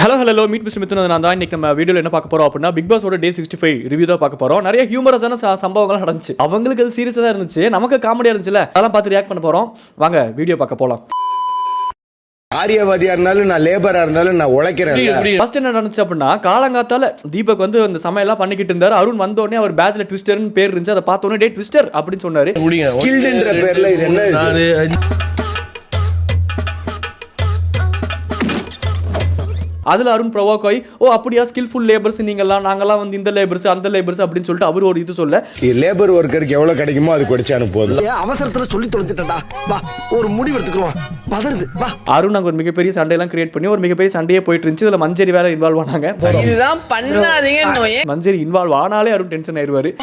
Hello meet mister Mithun நான் தான். இன்னைக்கு நம்ம வீடியோவில் என்ன பார்க்க போறோம் அப்படின்னா பிக் பாஸோட Day 65 ரிவ்யூ தான் பார்க்க போறோம். நிறைய ஹியூமரஸான சம்பவங்கள் நடந்துச்சு. அவங்களுக்கு அது சீரியஸாக தான் இருந்துச்சு, நமக்கு காமெடியா இருந்துச்சுல, அதெல்லாம் பார்த்து ரியாக்ட் பண்ண போறோம். வாங்க வீடியோ பார்க்க போலாம். ஆரியவாதியா இருந்தாலும் நான் லேபரா இருந்தாலும் நான் உழைக்கிறேன். ஃபர்ஸ்ட் என்ன நடந்துச்சு அப்படின்னா, காலங்காத்தால தீபக் வந்து அந்த சமையல்லாம் பண்ணிக்கிட்டு இருந்தாரு. அருண் வந்த உடனே அவர் பேட்ச்ல ட்விஸ்டர்னு பேர் இருந்துச்சு, அதை பார்த்த உடனே டே ட்விஸ்டர் அப்படின்னு சொன்னாரு. ஸ்கில்டுன்ற பேர்ல இது என்ன? அதில் அருண் ப்ரொவோக் ஆகி, ஓ அப்படியா ஸ்கில்ஃபுல் லேபர்ஸ் நீங்கள்லாம், நாங்கள்லாம் வந்து இந்த லேபர்ஸ் அந்த லேபர்ஸ் அப்படின்னு சொல்லிட்டு அவர் ஒரு இது சொல்ல, லேபர் ஒர்க்கருக்கு எவ்வளவு கிடைக்குமோ அது குடிச்சானு போதும். அவசரத்துல சொல்லி தொலைஞ்சிட்டா, வா ஒரு முடிவு எடுத்துக்கலாம். பதறுது வா. அருண் அங்க ஒரு மிகப்பெரிய சண்டையெல்லாம் கிரியேட் பண்ணி ஒரு மிகப்பெரிய சண்டையே போயிட்டு இருந்துச்சு. இதுல மஞ்சரி வேற இன்வால்வ் ஆனாங்க. இதுதான் பண்ணாதீங்க. மஞ்சரி இன்வால்வ் ஆனாலே அருண் டென்ஷன் ஆயிருவாரு.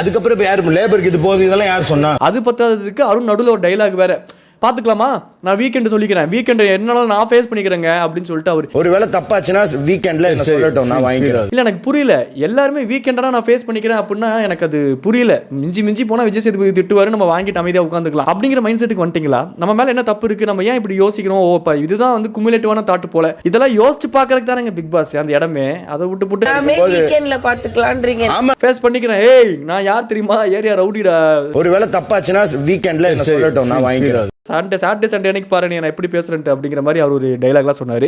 அதுக்கப்புறம் யாரு லேபருக்கு இது போகுது இதெல்லாம் யார் சொன்னா? அது பத்தாததுக்கு அருண் நடுவில் ஒரு டைலாக் வேற, பாத்துக்கலாமா நான் வீக்கெண்ட் சொல்லிக்கிறேன், வீக்கெண்ட் என்னாலும் நான் ஃபேஸ் பண்ணிக்கிறேங்க அப்படின்னு சொல்லிட்டு அவர். ஒருவேளை தப்பாச்சுன்னா வீக்கெண்ட்ல என்ன சொல்லட்டும், நான் வாங்கிக்கிறேன். இல்ல எனக்கு புரியல, எல்லாருமே வீக்கெண்டா நான் ஃபேஸ் பண்ணிக்கிறேன் அப்படின்னா எனக்கு அது புரியல. மிஞ்சி போனா விஜய் சேதுபதி திட்டுவாரு, நம்ம வாங்கிட்டு அமைதியா உட்காந்துக்கலாம் அப்படிங்கிற மைண்ட் செட்டுக்கு வந்துட்டீங்களா? நம்ம மேல என்ன தப்பு இருக்கு, நம்ம ஏன் இப்படி யோசிக்கிறோம்? ஓப்பா இதுதான் வந்து குமுலேட்டிவான தாட்டு போல. இதெல்லாம் யோசிச்சு பாக்குறதுக்கு தானே பிக் பாஸ் அந்த இடமே. அதை விட்டு வீக்கெண்ட்ல பாத்துக்கலாம்ன்றீங்க. ஃபேஸ் பண்ணிக்கிறேன். ஏய் நான் யார் தெரியுமா, ஏரியா ரவுடிடா. ஒருவேளை தப்பாச்சுன்னா வீக்கெண்ட்ல என்ன சொல்லட்டும், நான் வாங்கிக்கிறேன். சாட்டர்டே அன்னைக்கு பாரு நீ நான் எப்படி பேசுறேன்ட்டு அப்படிங்கிற மாதிரி அவர் ஒரு டைலாக்லாம் சொன்னாரு.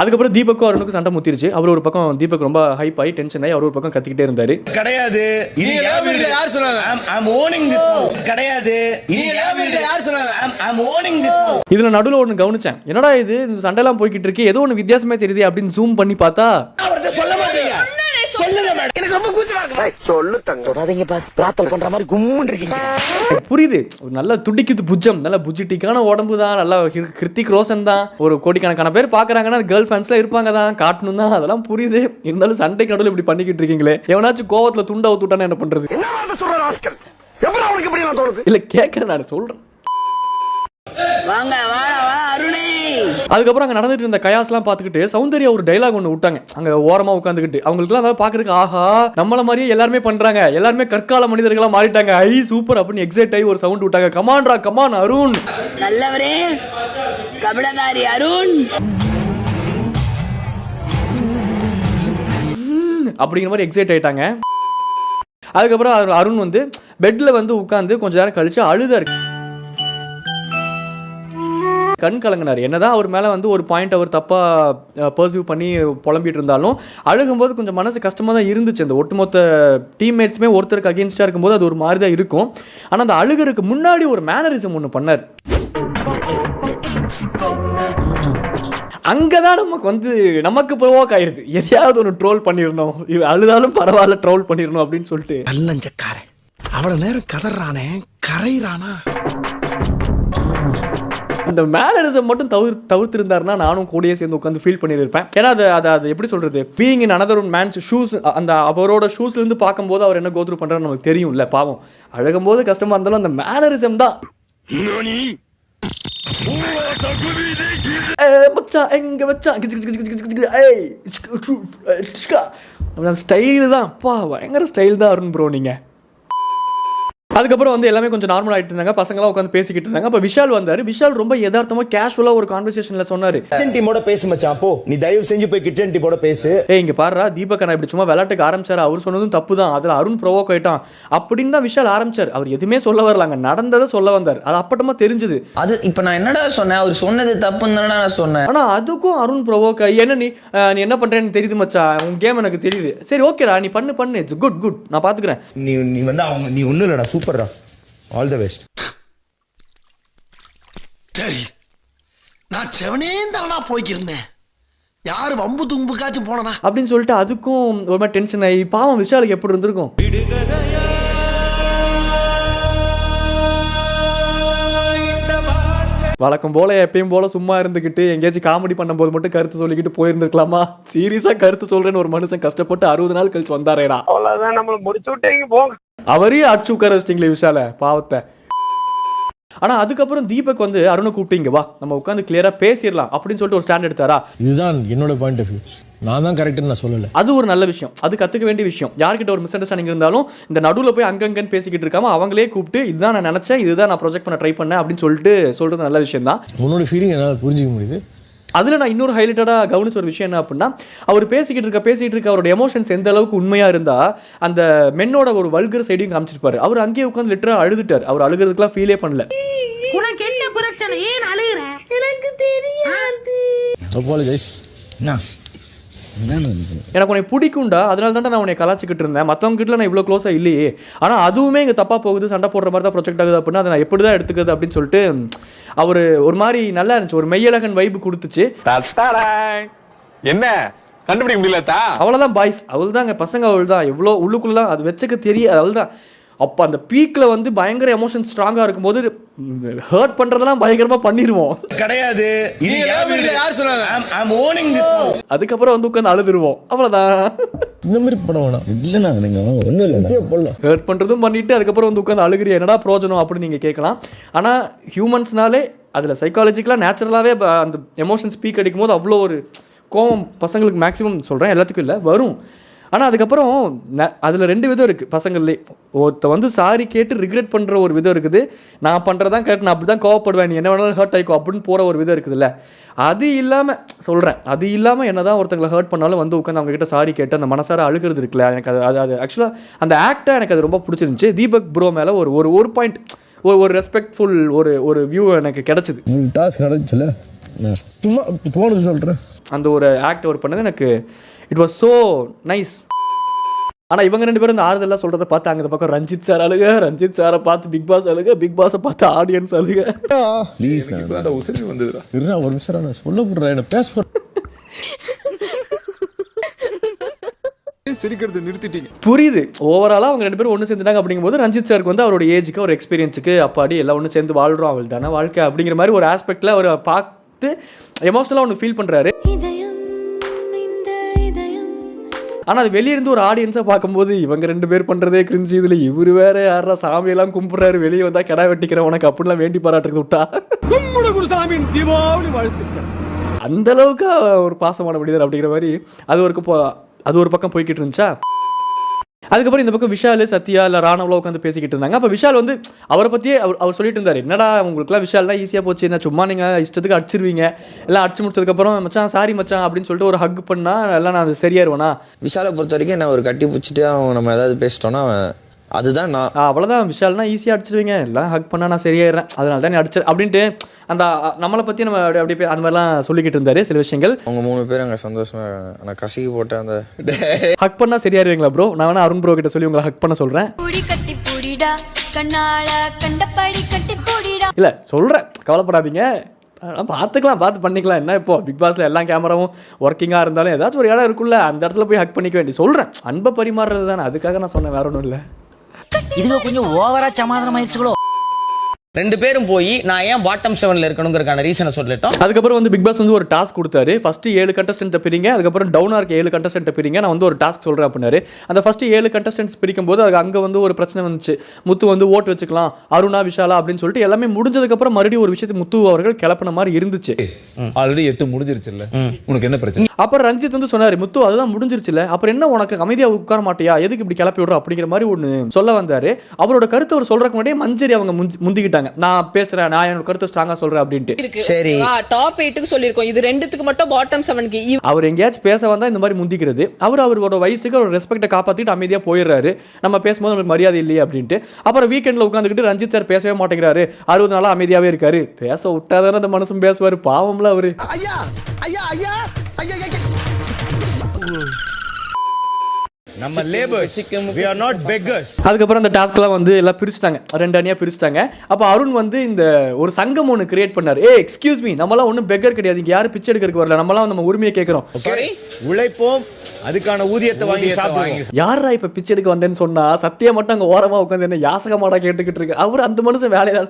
அதுக்கப்புறம் தீபக்கும் அருணுக்கும் சண்டை முத்திருச்சு. அவர் ஒரு பக்கம் தீபக் ரொம்ப ஹைப் ஆகி டென்ஷன் ஆகி அவர் ஒரு பக்கம் கத்திக்கிட்டே இருந்தாரு. கிடையாது இது யார் சொன்னாங்க? I'm owning this house. கிடையாது இது யார் சொன்னாங்க? I'm owning this house. இதுல நடுவுல ஒன்னு கவனிச்சேன், என்னடா இது சண்டை எல்லாம் போய்கிட்டு இருக்கு, ஏதோ ஒன்னு வித்தியாசமே தெரியுது அப்படின்னு ஜூம் பண்ணி பார்த்தா, அவர்ட்ட சொல்ல மாட்டீங்க. சொல்லுங்க மேடம், எனக்கு ரொம்ப கூச்சமா இருக்கு. சொல்லு தங்க தொடாதீங்க பாஸ், பிரார்த்தனை பண்ற மாதிரி கும்முன்னு இருக்கீங்க. புரியுது, நல்ல துடிக்குது புஜ்ஜம், நல்ல புஜிட்டிக்கான உடம்பு தான், நல்லா கிருத்திக் ரோஷன் தான், ஒரு கோடிக்கணக்கான பேர் பாக்குறாங்கன்னா கேர்ள் ஃபேன்ஸ்லாம் இருப்பாங்க தான், காட்டணும் தான், அதெல்லாம் புரியுது. இருந்தாலும் சண்டைக்கு நடுவில் இப்படி பண்ணிக்கிட்டு இருக்கீங்களே, எவனாச்சும் கோவத்துல துண்டா ஊத்துட்டானே என்ன பண்றது? இல்ல கேட்கறேன், நான் சொல்றேன். வாங்க வா வா அருணே. அதுக்கப்புறம் அங்கே நடந்துட்டு இருந்த கயாஸ்லாம் பார்த்துக்கிட்டு சௌந்தர்யா ஒரு டைலாக் ஒன்று விட்டாங்க அங்கே ஓரமாக உட்காந்துக்கிட்டு. அவங்களுக்குலாம் அதாவது பார்க்கறதுக்கு ஆஹா நம்மள மாதிரியே எல்லாருமே பண்ணுறாங்க, எல்லாருமே கற்கால மனிதர்களாக மாறிட்டாங்க, ஐ சூப்பர் அப்படின்னு எக்ஸைட் ஆகி ஒரு சவுண்ட் விட்டாங்க. கமான்ரா கமான் அருண், நல்லவரே கபடதாரி அருண் அப்படிங்கிற மாதிரி எக்ஸைட் ஆயிட்டாங்க. அதுக்கப்புறம் அருண் வந்து பெட்ல வந்து உட்காந்து கொஞ்ச நேரம் கழிச்சு அழுதாரு, கண் கலங்கினார். என்னதான் அவர் மேலே வந்து ஒரு பாயிண்ட் அவர் தப்பாக பர்சீவ் பண்ணி புலம்பிட்டு இருந்தாலும் அழுகும்போது கொஞ்சம் மனசு கஷ்டமாக தான் இருந்துச்சு. அந்த ஒட்டுமொத்த டீம்மேட்ஸுமே ஒருத்தருக்கு அகேன்ஸ்டாக இருக்கும்போது அது ஒரு மாதிரி தான் இருக்கும். ஆனால் அந்த அழுகிறதுக்கு முன்னாடி ஒரு மேனரிசம் ஒன்று பண்ணார். அங்கதான் நமக்கு ப்ரோவோக் ஆயிருது, எதையாவது ஒன்று ட்ரோல் பண்ணிடணும், அழுதாலும் பரவாயில்ல ட்ரோல் பண்ணிடணும் அப்படின்னு சொல்லிட்டு. நல்லஞ்சக்காரன் அவ்வளவு நேரம் கதறானே கரையிறானா. அந்த மேனரிசம் மட்டும் தவிர்த்து இருந்தாருன்னா நானும் கூடயே சேர்ந்து உட்காந்து ஃபீல் பண்ணியிருப்பேன். ஏன்னா அது எப்படி சொல்றது, being in another mens shoes, அந்த அவரோட ஷூஸ்ல இருந்து பார்க்கும்போது அவர் என்ன கோத்ரூ பண்றாரு நமக்கு தெரியும் இல்ல. பாவம் அழகும் போது கஷ்டமா இருந்தாலும் அந்த மேனரிசம் தான். மச்சான் எங்க மச்சான் ஸ்டைல் தான், அப்பா பயங்கர ஸ்டைல் தான் அருண் ப்ரோ நீங்க. அதுக்கப்புறம் வந்து எல்லாமே கொஞ்சம் நார்மல் ஆகிட்டு இருந்தாங்க, பசங்களாம் உட்காந்து பேசிக்கிட்டு இருந்தாங்க. அப்போ விஷால் வந்தார். விஷால் ரொம்ப யதார்த்தமா கேஷுவலா ஒரு கான்வர்சேஷன்ல சொன்னாரு, கிச்சன் டீமோட பேசு மச்சான், போ நீ தயவு செஞ்சு போய் கிச்சன் டீமோட பேசு. இங்க பாருடா தீபக் நான் இப்படி சும்மா விளையாட்டுக்கு ஆரம்பிச்சாரு, அவர் சொன்னதும் தப்பு தான், அதுல அருண் ப்ரோவோக் ஆயிட்டான் அப்படின்னு தான் விஷால் ஆரம்பிச்சார். அவர் எதுவுமே சொல்ல வரலாங்க, நடந்ததை சொல்ல வந்தார். அது அப்பட்டமா தெரிஞ்சது. அது இப்ப நான் என்னடா சொன்னேன், அவர் சொன்னது தப்புன்னு தானே நான் சொன்னேன். ஆனா அதுக்கும் அருண் ப்ரோவோக் ஆகி, என்ன நீ என்ன பண்றேன்னு தெரியுது மச்சான், உன் கேம் எனக்கு தெரியுது, சரி ஓகேடா நீ பண்ணு, இட்ஸ் குட் நான் பாத்துக்கிறேன். நீ வந்து அவங்க நீ ஒன்றும் இல்லடா, சூப்பர்டா, ஆல் தி பெஸ்ட். சரி நான் செவனே தானா போய்க்கிருந்தேன், யாரு வம்பு தும்புக்காச்சும் போனா அப்படின்னு சொல்லிட்டு அதுக்கும் ஒரு மாதிரி டென்ஷன் ஆகி, பாவம் விஷாலுக்கு எப்படி இருந்திருக்கும். வழக்கம் போல எப்பயும் போல சும்மா இருந்துக்கிட்டு எங்கேயாச்சும் காமெடி பண்ணும்போது மட்டும் கருத்து சொல்லிக்கிட்டு போயிருந்துருக்கலாமா? சீரியஸா கருத்து சொல்றேன்னு ஒரு மனுஷன் கஷ்டப்பட்டு 60 நாள் கழிச்சு வந்தாரேடா. அவ்வளவுதான் நம்மள முடிச்சு விட்டீங்க போங்க. அவரே அடிச்சு உட்கார வச்சிட்டீங்களே விஷால, பாவத்தை. ஆனால் அதுக்கப்புறம் தீபக் வந்து அருணை கூப்பிட்டீங்க வா நம்ம உட்காந்து கிளியராக பேசிடலாம் அப்படின்னு சொல்லிட்டு ஒரு ஸ்டாண்ட் எடுத்தாரா? இதுதான் என்னோட பாயிண்ட் ஆஃப் வியூ. நான் தான் கரெக்ட்னு நான் சொல்லலை. அது ஒரு நல்ல விஷயம், அது கற்றுக்க வேண்டிய விஷயம். யார்கிட்ட ஒரு மிஸ் அண்டர்ஸ்டாண்டிங் இருந்தாலும் இந்த நடுவில் போய் அங்கங்கன்னு பேசிக்கிட்டு இருக்காம அவங்களே கூப்பிட்டு இதுதான் நான் நினச்சேன், இதுதான் நான் ப்ரொஜெக்ட் பண்ண ட்ரை பண்ணேன் அப்படின்னு சொல்கிறது நல்ல விஷயம் தான். உன்னோட ஃபீலிங் என்னால் புரிஞ்சிக்க முடியுது. அதில் நான் இன்னொரு ஹைலைட்டடாக கவனிச்ச ஒரு விஷயம் என்ன அப்படின்னா, அவர் பேசிக்கிட்டு இருக்க அவரோட எமோஷன்ஸ் எந்த அளவுக்கு உண்மையாக இருந்தால் அந்த மென்னோட ஒரு வல்கர் சைடையும் காமிச்சிருப்பாரு. அவர் அங்கேயே உட்காந்து லிட்டராக அழுதுட்டார். அவர் அழுகிறதுக்குலாம் ஃபீலே பண்ணல. உனக்கு என்ன பிரச்சனை, ஏன் அழுகுற? எனக்கு தெரியாது. அப்பாலஜைஸ். எனக்கு உன்னை பிடிக்கும்டா, அதனால தான் நான் உன்னை கலாச்சிக்கிட்டு இருந்தேன். மற்றவங்க கிட்ட நான் இவ்வளோ க்ளோஸாக இல்லையே, ஆனால் அதுவுமே இங்கே தப்பாக போகுது, சண்டை போடுற மாதிரி தான் ப்ரொஜெக்ட் ஆகுது அப்படின்னா அதை நான் எப்படி தான் எடுத்துக்கிறது அப்படின்னு சொல்லிட்டு அவர் ஒரு மாதிரி நல்லா இருந்துச்சு, ஒரு மெய்யழகன் வைப்பு கொடுத்துச்சு. என்ன கண்டுபிடிக்க முடியலதா? அவ்வளோதான் பாய்ஸ், அவள் தாங்க பசங்க, அவள் தான் எவ்வளோ உள்ளுக்குள்ள அது வச்சுக்க தெரிய அவள் தான். அப்போ அந்த பீக்கில் வந்து பயங்கர எமோஷன் ஸ்ட்ராங்காக இருக்கும்போது ஹர்ட் பண்ணுறதெல்லாம் பயங்கரமாக பண்ணிடுவோம். கிடையாது. யார் சொன்னாங்க? I'm owning this house. அதுக்கப்புறம் வந்து உட்காந்து அழுதுருவோம். அவ்வளோதான். இந்த மாதிரி படம் வேணாம். இல்லைண்ணா நீங்கள் ஒன்றும் இல்லை போடலாம். ஹர்ட் பண்ணுறதும் பண்ணிவிட்டு அதுக்கப்புறம் வந்து உட்காந்து அழுகிறிய என்னடா பிரோஜனம் அப்படின்னு நீங்கள் கேட்கலாம். ஆனால் ஹியூமன்ஸ்னாலே அதில் சைக்காலஜிக்கலாக நேச்சுரலாகவே அந்த எமோஷன் ஸ்பீக் அடிக்கும் போது அவ்வளோ ஒரு கோவம் பசங்களுக்கு மேக்ஸிமம் சொல்கிறேன், எல்லாத்துக்கும் இல்லை வரும். ஆனால் அதுக்கப்புறம் அதில் 2 விதம் இருக்குது பசங்கள்லே. ஒருத்த வந்து சாரி கேட்டு ரிக்ரெட் பண்ணுற ஒரு விதம் இருக்குது, நான் பண்ணுறதான் கரெக்ட், நான் அப்படி தான் கோவப்படுவேன், நீ என்ன வேணாலும் ஹர்ட் ஆகிக்கோ அப்படின்னு போகிற ஒரு விதம் இருக்குதுல்ல. அது இல்லாமல் சொல்கிறேன், அது இல்லாமல் என்ன தான் ஒருத்தங்களை ஹர்ட் பண்ணாலும் வந்து உட்காந்து அவங்ககிட்ட சாரி கேட்டு அந்த மனசார அழுகிறது இருக்குல்ல, எனக்கு அது ஆக்சுவலாக அந்த ஆக்டாக எனக்கு அது ரொம்ப பிடிச்சிருந்துச்சி. தீபக் ப்ரோ மேலே ஒரு பாயிண்ட் ஒரு ரெஸ்பெக்ட்ஃபுல் ஒரு வியூ எனக்கு கிடச்சிது. டாஸ்க் நடந்துச்சுல, சும்மா தோணுது சொல்கிறேன். அந்த ஒரு ஆக்ட் அவர் பண்ணது எனக்கு இட் வாஸ் ஸோ நைஸ். ஆனால் இவங்க 2 பேரும் இந்த ஆறுதலாக சொல்கிறத பார்த்து அங்கே பக்கம் ரஞ்சித் சார் அழுக, ரஞ்சித் சாரை பார்த்து பிக் பாஸ் அழுக, பிக் பாஸை பார்த்து ஆடியன்ஸ் அழுக. ப்ளீஸ் உசிரி வந்துடுறா. இருடா ஒரு நிமிஷம் நான் சொல்ல போடுறேன், என்ன பேச சிரிக்கிறது நிறுத்திட்டீங்க. புரியுது. ஓவராலாக அவங்க 2 பேரும் ஒன்று சேர்ந்துட்டாங்க அப்படிங்கும்போது ரஞ்சித் சாருக்கு வந்து அவரோட ஏஜுக்கு ஒரு எக்ஸ்பீரியன்ஸுக்கு அப்பாடி எல்லாம் ஒன்று சேர்ந்து வாழ்கிறோம் அவள் தானே வாழ்க்கை அப்படிங்கிற மாதிரி ஒரு ஆஸ்பெக்டில் அவர் பார்த்து எமோஷனலாக ஒன்று ஃபீல் பண்ணுறாரு. ஆனால் அது வெளியிருந்து ஒரு ஆடியன்ஸாக பார்க்கும்போது இவங்க 2 பேர் பண்ணுறதே கிரிஞ்சு, இதில் இவர் வேறு யாரா சாமியெல்லாம் கும்பிட்றாரு, வெளியே வந்தால் கிடா வெட்டிக்கிறேன் உனக்கு அப்படின்லாம் வேண்டி பாராட்டுறது விட்டா அந்த அளவுக்கு ஒரு பாசமான மனிதர் அப்படிங்கிற மாதிரி அது ஒரு பக்கம் போய்கிட்டு இருந்துச்சா. அதுக்கப்புறம் இந்த பக்கம் விஷால், சத்யா இல்லை ராணவெலாம் உட்காந்து பேசிக்கிட்டு இருந்தாங்க. அப்போ விஷால் வந்து அவரை பற்றியே அவர் சொல்லிட்டு இருந்தார், என்னடா உங்களுக்குலாம் விஷால் தான் ஈஸியாக போச்சு, என்ன சும்மா நீங்கள் இஷ்டத்துக்கு அடிச்சிருவீங்க, எல்லாம் அடிச்சு முடிச்சதுக்கப்புறம் மச்சான் சாரி மச்சான் அப்படின்னு சொல்லிட்டு ஒரு ஹக் பண்ணால் எல்லாம் நான் சரியாயிருவேனா. விஷாலை பொறுத்த வரைக்கும் என்ன ஒரு கட்டி பிடிச்சிட்டு அவன் நம்ம ஏதாவது பேசிட்டோன்னா அதுதான் நான் அவ்வளோதான். விஷால்னா ஈஸியாக அடிச்சிருவீங்க, எல்லாம் ஹக் பண்ணால் நான் சரியாயிடுறேன், அதனால தான் நீ அடிச்சு அப்படின்ட்டு அந்த நம்மளை பற்றி நம்ம அப்படியே அந்த மாதிரிலாம் சொல்லிக்கிட்டு இருந்தார் சில விஷயங்கள். அவங்க 3 பேர் அங்கே சந்தோஷமாக நான் கசிக்கு போட்டேன். அந்த ஹக் பண்ணால் சரியாயிருவீங்களா ப்ரோ? நான் வேணா அருண் ப்ரோ கிட்ட சொல்லி உங்களை ஹக் பண்ண சொல்கிறேன். இல்லை சொல்கிறேன், கவலைப்படாதீங்க, பார்த்துக்கலாம், பார்த்து பண்ணிக்கலாம். என்ன இப்போ பிக் பாஸில் எல்லா கேமராவும் ஒர்க்கிங்காக இருந்தாலும் ஏதாச்சும் ஒரு இடம் இருக்குல்ல, அந்த இடத்துல போய் ஹக் பண்ணிக்க வேண்டி சொல்கிறேன். அன்பை பரிமாறுறது தானே, அதுக்காக நான் சொன்னேன், வேற ஒன்றும் இல்லை. இதுல கொஞ்சம் ஓவரா சமாதானம் ஆயிடுச்சுங்களோ. 2 பேரும் போய் நான் ஏன் பாட்டம் 7ல இருக்கணுங்கிறதுக்கான ரீசனை சொல்லட்டும். அதுக்கப்புறம் வந்து பிக் பாஸ் வந்து ஒரு டாஸ்க் கொடுத்தாரு. ஃபர்ஸ்ட் 7 கண்டஸ்டன்ட்டை பிரிங்க, அதுக்கப்புறம் டவுனாக இருக்க 7 கண்டஸ்டன்ட்டை பிரிங்க, நான் வந்து ஒரு டாஸ்க் சொல்கிறேன் அப்படின்னாரு. அந்த ஃபர்ஸ்ட் 7 கண்டஸ்டன்ட்ஸ் பிரிக்கும் போது அது அங்கே வந்து ஒரு பிரச்சனை வந்துச்சு. முத்து வந்து ஓட்டு வச்சுக்கலாம், அருணா விஷாலா அப்படின்னு சொல்லிட்டு எல்லாமே முடிஞ்சதுக்கப்புறம் மறுபடியும் ஒரு விஷயத்தை முத்து அவர்கள் கிளப்பின மாதிரி இருந்துச்சு. ஆல்ரெடி 8 முடிஞ்சிருச்சுல்ல, உனக்கு என்ன பிரச்சனை? அப்புறம் ரஞ்சித் வந்து சொன்னார், முத்து அதுதான் முடிஞ்சிருச்சுல, அப்புறம் என்ன உனக்கு அமைதியாக உட்கார மாட்டியா, எதுக்கு இப்படி கிளப்பி விடுறோம் அப்படிங்கிற மாதிரி ஒன்று சொல்ல வந்தார். அவரோட கருத்தை அவர் சொல்கிறக்கு முன்னாடியே மஞ்சரி அவங்க முந்திக்கிட்டாங்க, நான் பேசுகிறேன், நான் என்னோட கருத்தை ஸ்ட்ராங்கா சொல்றேன் அப்படின்ட்டு. சரி டாப் 8க்கு சொல்லிருக்கோம், இது 2க்கு மட்டும் பாட்டம் 7க்கு. அவர் எங்கேயாச்சும் பேச வந்தா இந்த மாதிரி முந்திக்கிறது. அவரோட வயசுக்கு ஒரு ரெஸ்பெக்டை காப்பாத்திட்டு அமைதியா போயிடுறாரு. நம்ம பேசும்போது நமக்கு மரியாதை இல்லையே அப்படின்ட்டு. அப்புறம் வீக்கெண்ட்ல உட்காந்துக்கிட்டு ரஞ்சித் சார் பேசவே மாட்டேங்கிறாரு, 60 நாளா அமைதியாவே இருக்காரு. பேச விட்டாதானே அந்த மனுஷன் பேசுவாரு, பாவம்ல அவரு. நம்ம labours, we are not beggars. அதுக்கப்புறம் அந்த டாஸ்க்லாம் வந்து எல்லாம் பிரிச்சுட்டாங்க, 2 அணியாக பிரிச்சுட்டாங்க. அப்போ அருண் வந்து இந்த ஒரு சங்கம் ஒன்று கிரியேட் பண்ணார். எக்ஸ்கியூஸ் மீ, நம்மளாம் ஒன்றும் பெக்கர் கிடையாது, இங்கே யாரும் பிச்சை எடுக்கிறதுக்கு வரல, நம்மளாம் நம்ம உரிமையை கேட்குறோம், உழைப்போம், அதுக்கான ஊதியத்தை வாங்கி சாப்பிடுவோம். யாரா இப்போ பிச்சை எடுக்க வந்தேன்னு சொன்னா சத்தியம் மட்டும் அங்கே ஓரமாக உட்காந்து என்ன யாசகமாடா கேட்டுக்கிட்டு இருக்கு. அவர் அந்த மனுஷன் வேலையை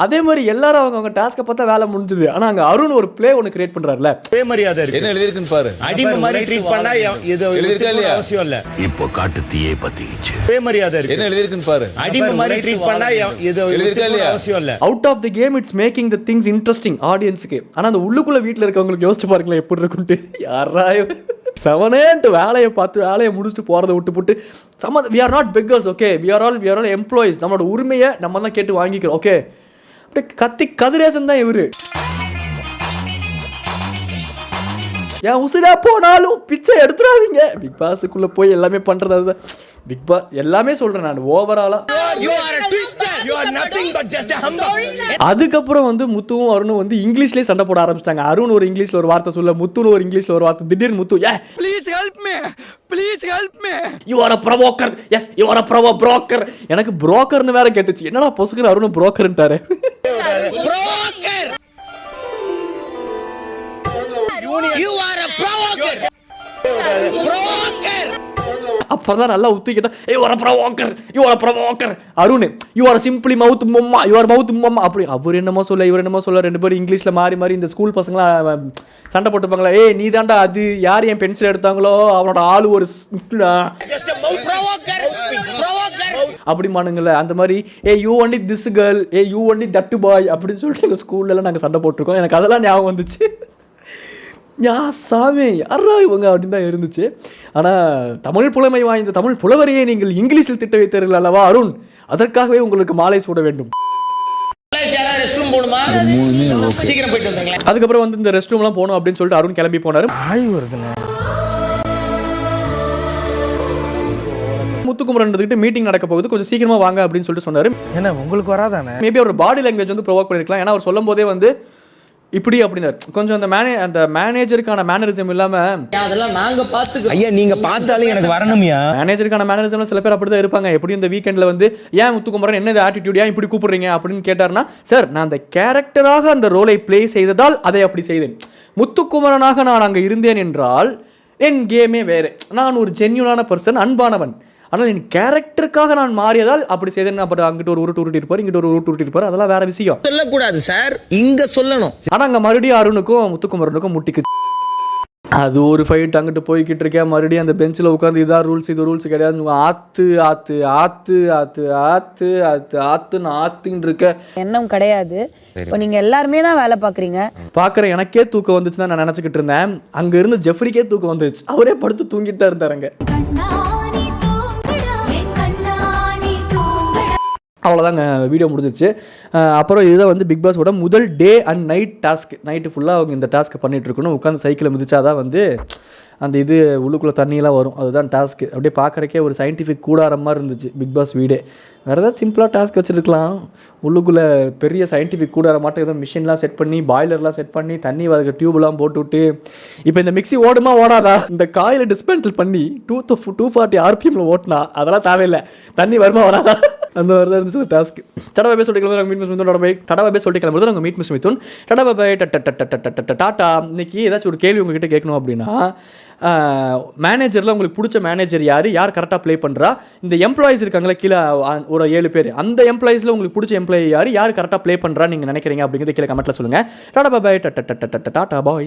அதே மாதிரி எல்லாரும் அவங்க டாஸ்க்கை பார்த்தா வேலை முடிஞ்சுது. ஆனால் அங்கே அருண் ஒரு பிளே ஒன்று கிரியேட் பண்ணுறாருல, மரியாதை இருக்கு. என்ன எழுதிருக்குன்னு பாரு. அடிமை மாதிரி ட்ரீட் பண்ணா இது எழுதிருக்கா இல்லையா? அவசியம் இல்ல. இப்போ காட்டு தீயே பத்திச்சு. மரியாதை இருக்கு. என்ன எழுதிருக்குன்னு பாரு. அடிமை மாதிரி ட்ரீட் பண்ணா இது எழுதிருக்கா இல்லையா? அவசியம் இல்ல. Out of the game it's making the things interesting ஆடியன்ஸுக்கு. ஆனால் அந்த உள்ளுக்குள்ள வீட்டில் இருக்கவங்களுக்கு யோசிச்சு பாருங்களேன் எப்படி இருக்குன்ட்டு. யாரா செவனேன்ட்டு வேலையை பார்த்து வேலையை முடிச்சுட்டு போகிறத விட்டு போட்டு we are not beggars, okay, we are all employees. நம்மளோட உரிமையை நம்ம தான் கேட்டு வாங்கிக்கிறோம், ஓகே. அப்படியே கத்தி கதிரேசன் தான் இவரு. என் உசுரா போனாலும் பிச்சை எடுத்துடாதீங்க. பிக் பாஸுக்குள்ள போய் எல்லாமே பண்றது அதுதான். பிக் பாஸ் எல்லாமே சொல்றேன் நான் ஓவராலா. அதுக்கப்புறம் வந்து முத்துவும் அருணும் வந்து இங்கிலீஷ்லேயே சண்டை போட ஆரம்பிச்சிட்டாங்க. அருண் ஒரு இங்கிலீஷ்ல ஒரு வார்த்தை சொல்ல, முத்துன்னு ஒரு இங்கிலீஷ்ல ஒரு வார்த்தை. திடீர்னு Muthu please help me, please help me, you are a provoker, yes you are a provoker. எனக்கு புரோக்கர்னு வேற கேட்டுச்சு. என்னடா பொசுக்குன்னு அருணும் புரோக்கர்ன்ட்டாரு. அப்பதான் நல்லா உத்திக்கிட்டா you are a provoker Arun, you are simply mouth மம்மா, யூ ஆர் மவுத் மம்மா. அப்படி அவர் என்னமோ சொல்ல இவர் என்னமோ சொல்ல, ரெண்டு பேரும் இங்கிலீஷ்ல மாறி மாறி இந்த ஸ்கூல் பசங்களாம் சண்டை போட்டுப்பாங்களா, ஏய் நீ தாண்டா அது, யார் என் பென்சில் எடுத்தாங்களோ அவனோட ஆளு ஒரு அப்படி மானுங்கள. அந்த மாதிரி hey you only this girl, hey you only that boy அப்படின்னு சொல்லிட்டு எங்கள் ஸ்கூல்லலாம் நாங்கள் சண்டை போட்டிருக்கோம். எனக்கு அதெல்லாம் ஞாபகம் வந்துச்சு. யா சாமி யாரா இவங்க அப்படின்னு தான் இருந்துச்சு. ஆனால் தமிழ் புலமை வாய்ந்த தமிழ் புலவரையே நீங்கள் இங்கிலீஷில் திட்ட வைத்தீர்கள் அல்லவா அருண், அதற்காகவே உங்களுக்கு மாலை சூட வேண்டும். அதுக்கப்புறம் வந்து இந்த ரெஸ்ட் ரூம்லாம் போகணும் அப்படின்னு சொல்லிட்டு அருண் கிளம்பி போனாரு. முத்துக்குமரன் கிட்ட மீட்டிங் நடக்க போகுது, கொஞ்சம் சீக்கிரமா வாங்க அப்படின்னு சொல்லிட்டு சொன்னாரு. என்ன உங்களுக்கு வராதானே? மேபி அவர் பாடி லாங்குவேஜ் வந்து ப்ரொவோக் பண்ணிருக்கலாம். ஏன்னா அவர் சொல்லும் போதே வந்து இப்படி அப்படின்னாரு. கொஞ்சம் அந்த மேனேஜருக்கான மேனரிசம் இல்லாம, அதெல்லாம் நாங்க பாத்துக்கிறோம். ஐயா நீங்க பார்த்தாலும் எனக்கு வரணும்யா. மேனேஜருக்கான மேனரிசம்ல சில பேர் அப்படிதான் இருப்பாங்க. எப்படி இந்த வீக்கெண்ட்ல வந்து ஏன் முத்துக்குமரன் என்ன ஆட்டிடியூட், ஏன் இப்படி கூப்பிடுறீங்க அப்படின்னு கேட்டாருன்னா, சார் நான் அந்த கேரக்டராக அந்த ரோலை பிளே செய்ததால் அதை அப்படி செய்தேன். முத்துக்குமரனாக நான் அங்கே இருந்தேன் என்றால் என் கேமே வேறு. நான் ஒரு ஜென்யூனான பர்சன், அன்பானவன். ஆனால் என் கேரக்டருக்காக நான் மாறியதால் அப்படி செய்தேன். அப்புறம் அங்கிட்டு ஒரு உருட்டு இருப்பார், இங்கிட்டு ஒரு உருட்டு இருப்பார், அதெல்லாம் வேற விஷயம். சொல்லக்கூடாது சார், இங்க சொல்லணும். ஆனால் அங்கே மறுபடியும் அருணுக்கும் முத்துக்குமரனுக்கும் முட்டிக்கு அது ஒரு ஃபைட் அங்கிட்டு போய்கிட்டு இருக்கேன். மறுபடியும் அந்த பெஞ்சில் உட்காந்து இதான் ரூல்ஸ், இது ரூல்ஸ் கிடையாது, ஆத்து ஆத்து ஆத்து ஆத்து ஆத்து ஆத்து ஆத்துன்னு ஆத்துன்னு இருக்க எண்ணம் கிடையாது. இப்போ நீங்க எல்லாருமே தான் வேலை பாக்குறீங்க. பார்க்குற எனக்கே தூக்கம் வந்துச்சு தான் நான் நினச்சிக்கிட்டு இருந்தேன். அங்கே இருந்து ஜெஃப்ரிக்கே தூக்கம் வந்துச்சு. அவரே படுத்து தூங்கிட்டு தான் இருந்தாருங்க. அவ்வளோதாங்க, வீடியோ முடிஞ்சிருச்சு. அப்புறம் இதுதான் வந்து பிக் பாஸோட முதல் day and night task. Night ஃபுல்லாக அவங்க இந்த டாஸ்க்கை பண்ணிகிட்டு இருக்கணும். உட்காந்து சைக்கிளை மிதிச்சாதான் வந்து அந்த இது உள்ளுக்குள்ளே தண்ணியெல்லாம் வரும். அதுதான் டாஸ்க்கு. அப்படியே பார்க்குறக்கே ஒரு சயின்டிஃபிக் கூடாரம் மாதிரி இருந்துச்சு பிக் பாஸ் வீடே. வேறு ஏதாவது சிம்பிளாக டாஸ்க் வச்சுருக்கலாம். உள்ளுக்குள்ளே பெரிய சயின்டிஃபிக் கூடாரம் மாட்டம் ஏதோ மிஷின்லாம் செட் பண்ணி, பாய்லர்லாம் செட் பண்ணி, தண்ணி வரக்கு டியூப்லாம் போட்டு விட்டு, இப்போ இந்த மிக்ஸி ஓடுமா ஓடாதா, இந்த காயில் டிஸ்பேண்டில் பண்ணி 240 RPM ஓட்டினா அதெல்லாம் தேவையில்லை, தண்ணி வருமா வராதா, அந்த மாதிரி தான் இருந்துச்சு டாஸ்க். டடா பை சொல்லிட்டு கிளம்புறது மீட் மிஸ் மிதுன். டடா பை சொல்லிட்டு கிளம்புறது நாங்கள் மீட் மிஸ் மிதுன். டடா பை டாட்டா. இன்னைக்கு ஏதாச்சும் ஒரு கேள்வி உங்ககிட்ட கேட்கணும் அப்படின்னா, மேனேஜரில் உங்களுக்கு பிடிச்ச மேனேஜர் யார் கரெக்டாக ப்ளே பண்ணுறா, இந்த எம்ப்ளாயிஸ் இருக்காங்களா கீழே ஒரு 7 பேர், அந்த எம்ப்ளாயிஸில் உங்களுக்கு பிடிச்ச எம்ப்ளாயி யார் கரெக்டாக ப்ளே பண்ணுறா நீங்கள் நினைக்கிறீங்க அப்படிங்கிறத கீழே கமெண்ட்டில் சொல்லுங்கள். டாடா பை டாட்டா பாய்.